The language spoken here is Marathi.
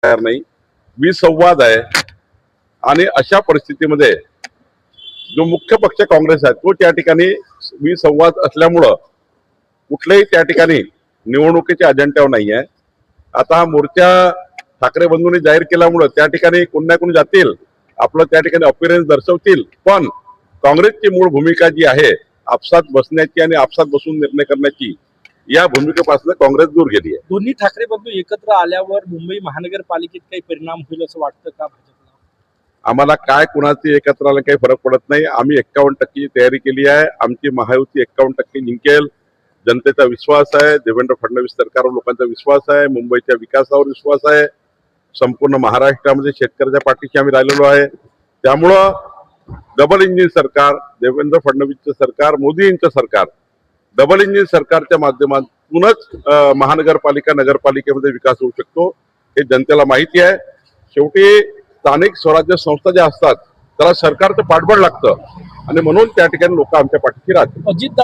तयार नाही, विसंवाद आहे। आणि अशा परिस्थितीमध्ये जो मुख्य पक्ष काँग्रेस आहे तो त्या ठिकाणी विसंवाद असल्यामुळं कुठल्याही त्या ठिकाणी निवडणुकीच्या अजेंड्यावर नाही आहे। आता हा मोर्चा ठाकरे बंधूंनी जाहीर केल्यामुळं त्या ठिकाणी कोण ना कोण जातील, आपलं त्या ठिकाणी अपीयरन्स दर्शवतील, पण काँग्रेसची मूळ भूमिका जी आहे आपसात बसण्याची आणि आपसात बसून निर्णय करण्याची, या भूमिकेपासून काँग्रेस दूर गेली आहे। दोन्ही ठाकरे बंधू एकत्र आल्यावर मुंबई महानगरपालिकेत काही परिणाम होईल असं वाटतं का भाजपला? आम्हाला काय कुणाची एकत्र आलं काही फरक पडत नाही। आम्ही 51% तयारी केली आहे। आमची महायुती 51% जिंकेल। जनतेचा विश्वास आहे, देवेंद्र फडणवीस सरकारवर लोकांचा विश्वास आहे, मुंबईच्या विकासावर विश्वास आहे, संपूर्ण महाराष्ट्रामध्ये शेतकऱ्याच्या पाठीशी आम्ही राहिलेलो आहे। त्यामुळं डबल इंजिन सरकार, देवेंद्र फडणवीसचं सरकार, मोदी यांचं सरकार, डबल इंजिन सरकारच्या माध्यमातूनच महानगरपालिका नगरपालिकेमध्ये विकास होऊ शकतो हे जनतेला माहिती आहे। शेवटी स्थानिक स्वराज्य संस्था ज्या असतात त्याला सरकारचं पाठबळ लागतं आणि म्हणून त्या ठिकाणी लोक आमच्या पाठीशी राहतात।